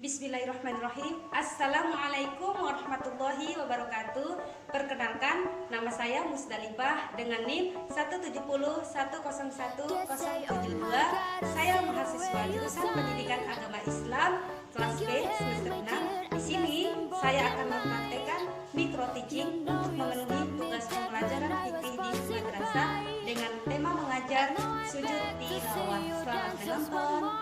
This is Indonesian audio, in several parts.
Bismillahirrahmanirrahim. Assalamualaikum warahmatullahi wabarakatuh. Perkenalkan, nama saya Musdalifah dengan NIM 170101072. Saya mahasiswa jurusan Pendidikan Agama Islam kelas B semester 6. Di sini saya akan mempraktekkan micro teaching untuk memenuhi tugas pembelajaran fikih di madrasah dengan tema mengajar sujud tilawah. Selamat menonton.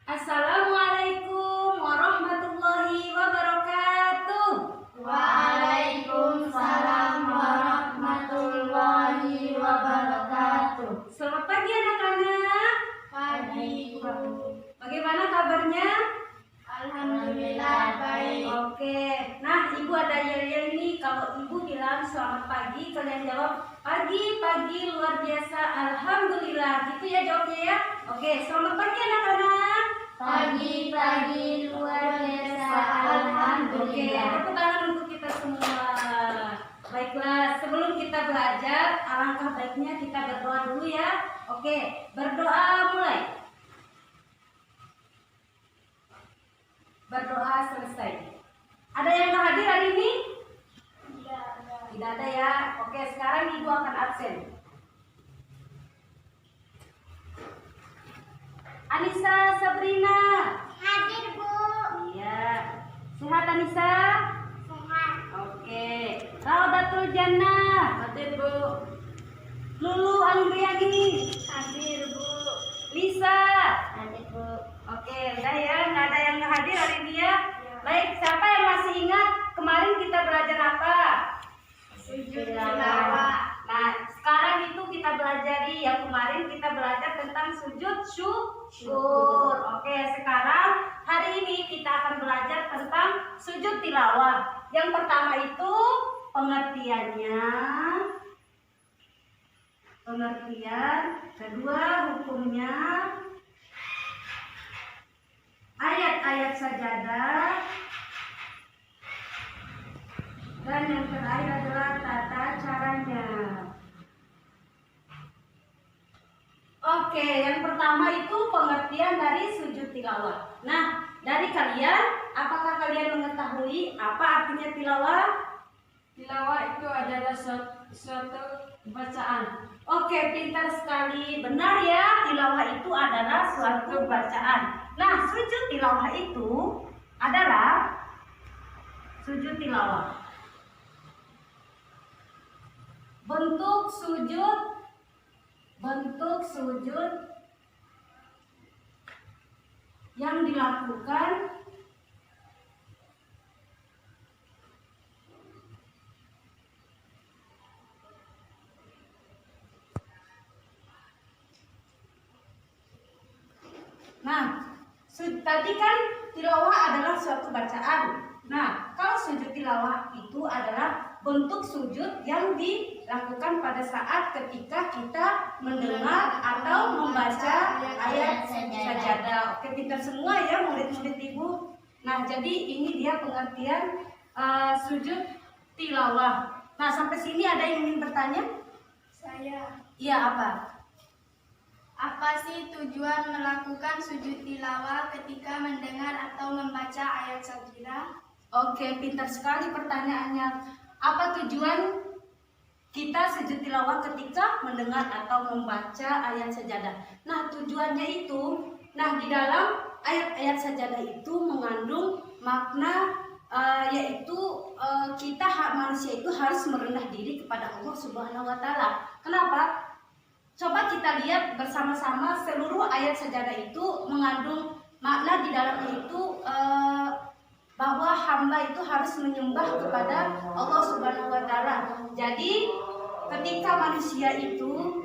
Assalamualaikum warahmatullahi wabarakatuh. Waalaikumsalam warahmatullahi wabarakatuh. Selamat pagi anak-anak. Pagi, Bu. Bagaimana kabarnya? Alhamdulillah baik. Oke. Nah, Ibu ada yel-yel ini. Kalau Ibu bilang selamat pagi, kalian jawab pagi luar biasa. Alhamdulillah. Gitu ya jawabnya ya. Oke, selamat pagi anak-anak. Pagi luar biasa. Oke, Alhamdulillah. tepuk tangan untuk kita semua. Baiklah, sebelum kita belajar, alangkah baiknya kita berdoa dulu ya. Oke, berdoa mulai. Berdoa selesai. Ada yang nggak hadir hari ini? Tidak ada ya. Oke, sekarang Ibu akan absen. Anissa Sabrina. Hadir, Bu. Iya. Sehat Anissa? Sehat. Oke. Raudatul Jannah. Hadir, Bu. Lulu Anggriyani. Hadir, Bu. Lisa. Hadir, Bu. Oke, udah ya. Nggak ada yang nggak hadir hari ini ya. Baik, siapa yang masih ingat kemarin kita belajar apa? Sujud tilawah. Nah, sekarang itu kita belajar yang kemarin kita belajar tentang sujud syukur. Oke, sekarang hari ini kita akan belajar tentang sujud tilawah. Yang pertama itu pengertiannya, kedua hukumnya, ayat-ayat sajadah, dan yang terakhir adalah tata caranya. Oke, yang pertama itu pengertian dari sujud tilawah. Nah, dari kalian, apakah kalian mengetahui apa artinya tilawah? Tilawah itu adalah suatu bacaan. Oke, pintar sekali. Benar ya, tilawah itu adalah suatu bacaan. Nah, sujud tilawah itu adalah sujud tilawah. Bentuk sujud yang dilakukan tadi kan tilawah adalah suatu bacaan. Nah, kalau sujud tilawah itu adalah bentuk sujud yang dilakukan pada saat ketika kita mendengar atau membaca ayat sajadah. Oke, pintar semua ya murid-murid Ibu. Nah, jadi ini dia pengertian sujud tilawah. Nah, sampai sini ada yang ingin bertanya? Saya. Iya, apa? Apa sih tujuan melakukan sujud tilawah ketika mendengar atau membaca ayat sajadah? Oke, pintar sekali pertanyaannya. Apa tujuan kita sujud tilawah ketika mendengar atau membaca ayat sajadah? Nah, tujuannya itu, di dalam ayat-ayat sajadah itu mengandung makna yaitu kita manusia itu harus merendah diri kepada Allah Subhanahu wa taala. Kenapa? Coba kita lihat bersama-sama seluruh ayat sajadah itu mengandung makna di dalamnya itu bahwa hamba itu harus menyembah kepada Allah Subhanahu wa taala. Jadi ketika manusia itu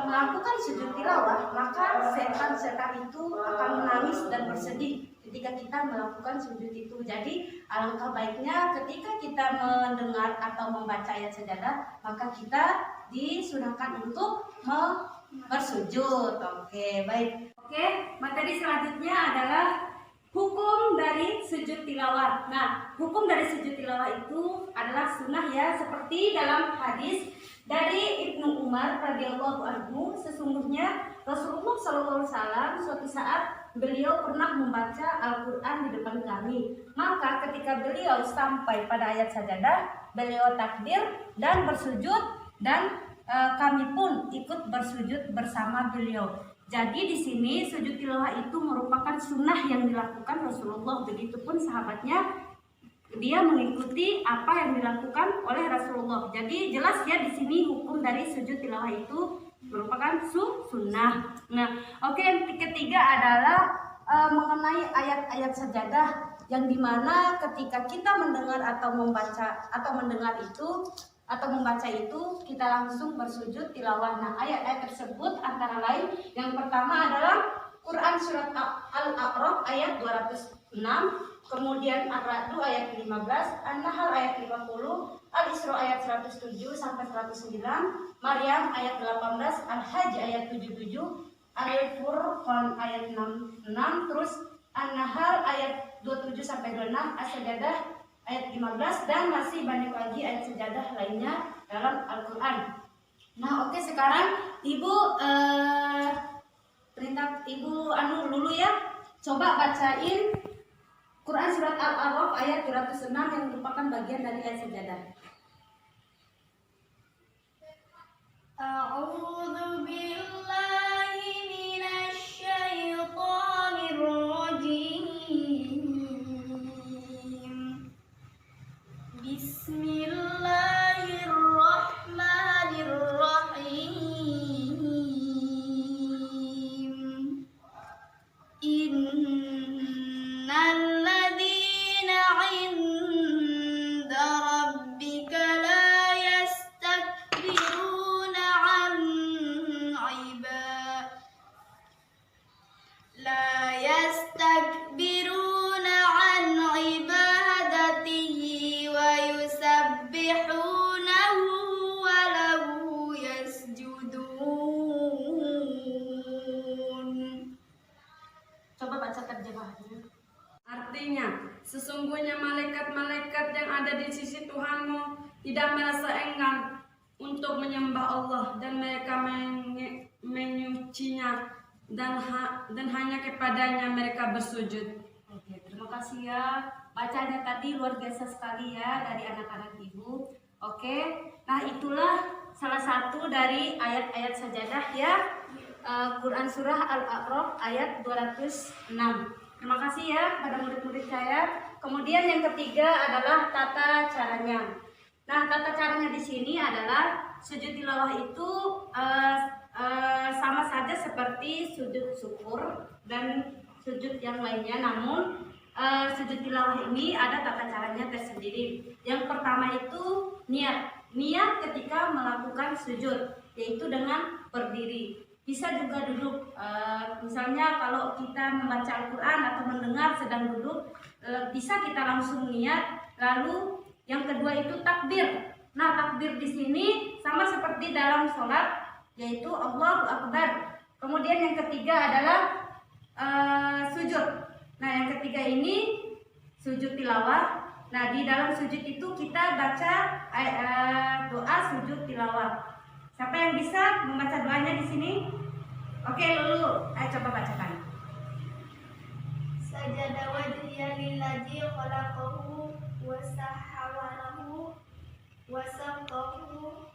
melakukan sujud tilawah, maka setan-setan itu akan menangis dan bersedih ketika kita melakukan sujud itu. Jadi alangkah baiknya ketika kita mendengar atau membaca ayat sajadah, maka kita disunahkan untuk bersujud. Oke, baik. Oke, materi selanjutnya adalah hukum dari sujud tilawah. Nah, hukum dari sujud tilawah itu adalah sunnah ya, seperti dalam hadis dari Ibnu Umar radhiyallahu anhu, sesungguhnya Rasulullah SAW suatu saat beliau pernah membaca Al-Quran di depan kami. Maka ketika beliau sampai pada ayat sajadah, beliau takbir dan bersujud, dan kami pun ikut bersujud bersama beliau. Jadi di sini sujud tilawah itu merupakan sunnah yang dilakukan Rasulullah. Begitupun sahabatnya, dia mengikuti apa yang dilakukan oleh Rasulullah. Jadi jelas ya di sini hukum dari sujud tilawah itu merupakan sunnah. Nah, oke, yang ketiga adalah mengenai ayat-ayat sajadah, yang dimana ketika kita mendengar atau membaca atau mendengar itu atau membaca itu, kita langsung bersujud tilawah. Nah, ayat-ayat tersebut antara lain yang pertama adalah Quran surat Al-A'raf ayat 206, kemudian Ar-Ra'd ayat 15, An-Nahl ayat 50, Al-Isra ayat 107 sampai 109, Maryam ayat 18, Al-Hajj ayat 77, Al-Furqan ayat 66, terus An-Nahl ayat 27 sampai 26, As-Sajadah ayat 15, dan masih banyak lagi ayat sajadah lainnya dalam Al-Quran. Nah, oke, sekarang Ibu perintah Ibu Lulu ya, coba bacain Quran surat Al-A'raf ayat 206 yang merupakan bagian dari ayat sajadah. A'udzu billahi minasy syaithanir rajim. Bismillahirrahmanirrahim. Innal ladzina 'inda rabbika la yastakbiruna 'an ibadatihi wa yusabbihunahu wa lahu yasjudun. Coba baca terjemahnya. Artinya, sesungguhnya malaikat-malaikat yang ada di sisi Tuhanmu tidak merasa enggan untuk menyembah Allah, dan mereka menyucinya, dan hanya kepadanya mereka bersujud. Oke, terima kasih ya. Bacanya tadi luar biasa sekali ya dari anak-anak Ibu. Oke, nah itulah salah satu dari ayat-ayat sajadah ya. Quran surah Al-A'raf ayat 206. Terima kasih ya pada murid-murid saya. Kemudian yang ketiga adalah tata caranya. Nah, tata caranya di sini adalah sujud tilawah itu sama saja seperti sujud syukur dan sujud yang lainnya, namun sujud tilawah ini ada tata caranya tersendiri. Yang pertama itu niat ketika melakukan sujud, yaitu dengan berdiri. Bisa juga duduk, misalnya kalau kita membaca Al-Quran atau mendengar sedang duduk, bisa kita langsung niat. Lalu yang kedua itu takbir. Nah, takbir di sini sama seperti dalam sholat, yaitu Allahu Akbar. Kemudian yang ketiga adalah sujud. Nah, yang ketiga ini sujud tilawah. Nah, di dalam sujud itu kita baca doa sujud tilawah. Siapa yang bisa membaca doanya di sini? Oke, Lulu, ayo coba bacakan. Sajada wajhiya lilladzi khalaqahu wa sahharahu wa saqahu.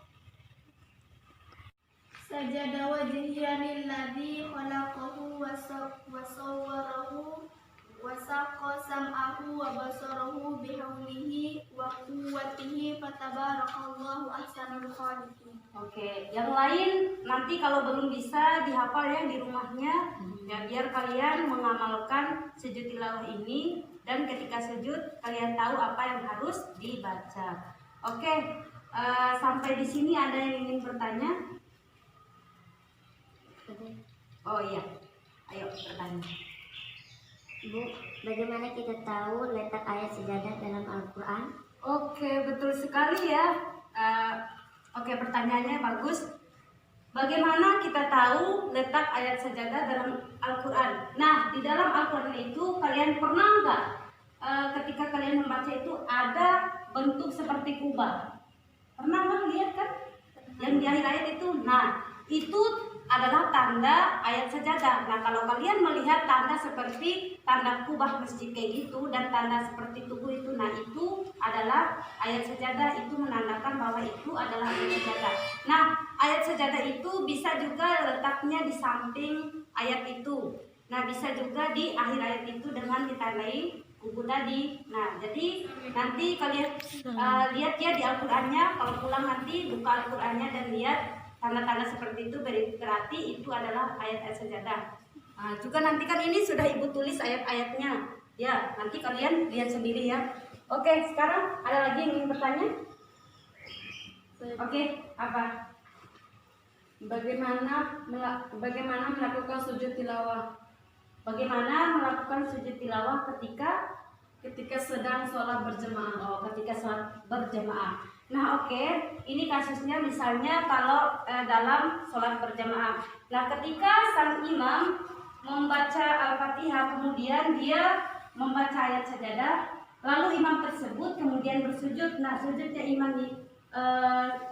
Sajada wajhiya lilladzi khalaqahu wa sawwarahu wa saqqa sam'ahu wa basarahu bihaulihi wa quwwatihi fatabarakallahu ahsanul khaliqin. Oke, yang lain nanti kalau belum bisa dihafal ya di rumahnya, ya biar kalian mengamalkan sujud tilawah ini, dan ketika sujud kalian tahu apa yang harus dibaca. Oke, sampai di sini ada yang ingin bertanya? Oh iya, ayo bertanya. Bu, bagaimana kita tahu letak ayat sajadah dalam Al-Quran? Oke, betul sekali ya. Oke, pertanyaannya bagus. Bagaimana kita tahu letak ayat sajadah dalam Al-Quran? Nah, di dalam Al-Quran itu kalian pernah nggak ketika kalian membaca itu ada bentuk seperti kubah? Pernah nggak lihat kan? Yang di akhir ayat itu. Nah, itu adalah tanda ayat sajadah. Nah, kalau kalian melihat tanda seperti tanda kubah masjid kayak gitu dan tanda seperti tubuh itu, nah itu adalah ayat sajadah, itu menandakan bahwa itu adalah ayat sajadah. Nah, ayat sajadah itu bisa juga letaknya di samping ayat itu. Nah, bisa juga di akhir ayat itu dengan ditandai kubu tadi. Nah, jadi nanti kalian lihat ya di Al-Qur'annya, kalau pulang nanti buka Al-Qur'annya dan lihat tanda-tanda seperti itu, berarti itu adalah ayat-ayat sajadah. Nah, juga nanti kan ini sudah ibu tulis ayat-ayatnya. Ya, nanti kalian lihat sendiri ya. Oke, sekarang ada lagi yang ingin bertanya? Oke, apa? Bagaimana melakukan sujud tilawah? Bagaimana melakukan sujud tilawah Ketika sedang sholat berjamaah. ketika sholat berjamaah. Nah, oke, ini kasusnya misalnya kalau dalam sholat berjamaah. Nah, ketika sang imam membaca Al-Fatihah, kemudian dia membaca ayat sajadah, lalu imam tersebut kemudian bersujud. Nah, sujudnya imam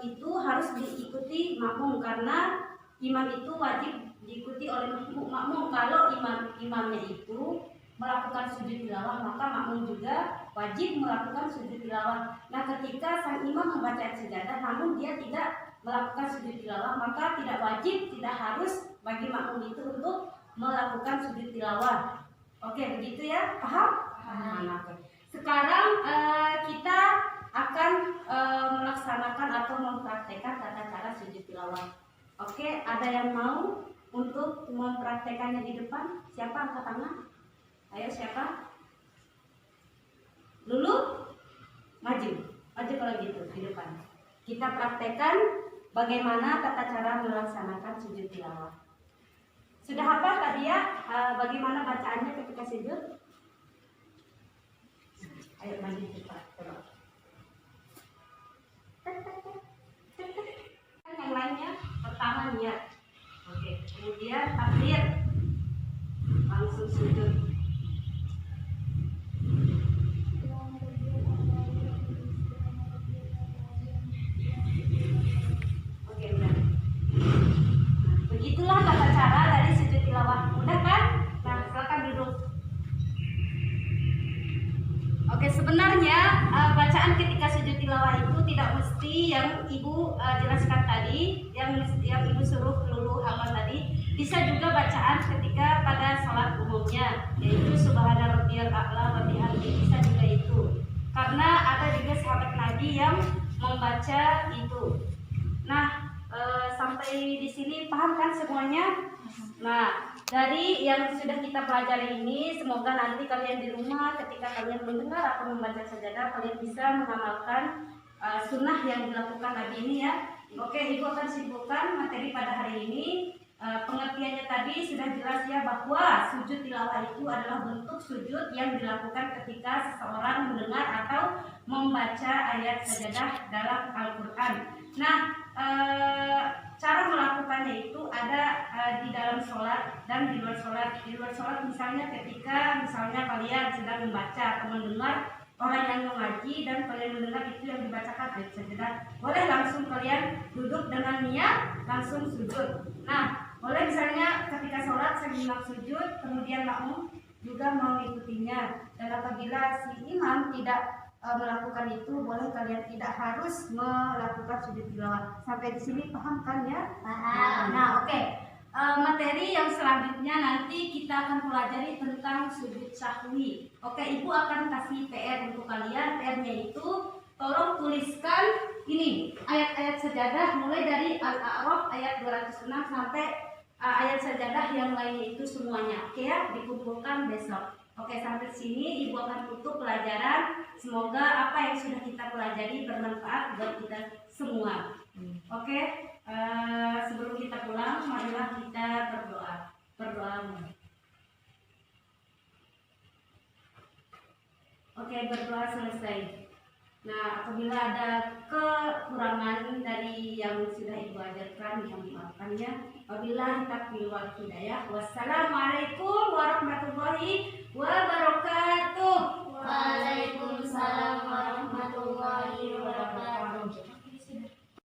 itu harus diikuti makmum, karena imam itu wajib diikuti oleh makmum. Kalau imamnya itu melakukan sujud tilawah, maka makmum juga wajib melakukan sujud tilawah. Nah, ketika sang imam membaca ayat sajadah namun dia tidak melakukan sujud tilawah, maka tidak wajib, tidak harus bagi makmum itu untuk melakukan sujud tilawah. Oke, begitu ya? Paham? Nah, oke. Sekarang kita akan melaksanakan atau mempraktekkan tata cara sujud tilawah. Oke, ada yang mau untuk mempraktekannya di depan? Siapa angkat tangan? Ayo, siapa? Lulu? Maju kalau gitu di depan. Kita praktekkan bagaimana tata cara melaksanakan sujud tilawah. Sudah hafal tadi ya bagaimana bacaannya ketika sujud? Ayo maju cepat. Yang lainnya pertama niat. Oke, kemudian takbir, langsung sujud. Oke, udah. Nah, begitulah tata cara dari sujud tilawah. Udah kan? Nah, silakan duduk. Oke, sebenarnya bacaan ketika sujud tilawah itu tidak mesti yang ibu jelaskan tadi, yang ibu suruh Lulu hafal tadi. Bisa juga bacaan ketika pada sholat umumnya, yaitu Subhana Rabbiyal A'la wa bihamdihi, bisa juga itu. Karena ada juga sahabat Nabi yang membaca itu. Nah, sampai di sini paham kan semuanya? Nah, dari yang sudah kita pelajari ini, semoga nanti kalian di rumah ketika kalian mendengar atau membaca sajadah, kalian bisa mengamalkan sunnah yang dilakukan Nabi ini ya. Oke, ibu akan simpulkan materi pada hari ini. Pengertiannya tadi sudah jelas ya, bahwa sujud tilawah itu adalah bentuk sujud yang dilakukan ketika seseorang mendengar atau membaca ayat sajadah dalam Al-Quran. Nah, cara melakukannya itu ada di dalam sholat dan di luar sholat. Di luar sholat misalnya ketika kalian sedang membaca atau mendengar orang yang mengaji dan kalian mendengar itu yang dibacakan ayat sajadah, boleh langsung kalian duduk dengan niat langsung sujud. Nah, boleh misalnya ketika sholat sambil sujud, kemudian makmum juga mengikutinya. Dan apabila si imam tidak melakukan itu, boleh kalian tidak harus melakukan sujud tilawah. Sampai di sini paham kan ya? Paham. Nah, oke. Materi yang selanjutnya nanti kita akan pelajari tentang sujud sahwi. Oke, ibu akan kasih PR untuk kalian. PR-nya itu tolong tuliskan ini ayat-ayat sajadah mulai dari Al-A'raf ayat 206 sampai ayat sajadah yang lainnya itu semuanya. Oke ya, dikumpulkan besok. Oke, sampai sini ibu akan tutup pelajaran. Semoga apa yang sudah kita pelajari bermanfaat buat kita semua. Oke, sebelum kita pulang, marilah kita berdoa. Oke, berdoa selesai. Nah, apabila ada kekurangan dari yang sudah ibu ajarkan, yang dimaafkannya. Wabillahi taufiq wal hidayah. Wassalamualaikum warahmatullahi wabarakatuh. Waalaikumsalam warahmatullahi wabarakatuh.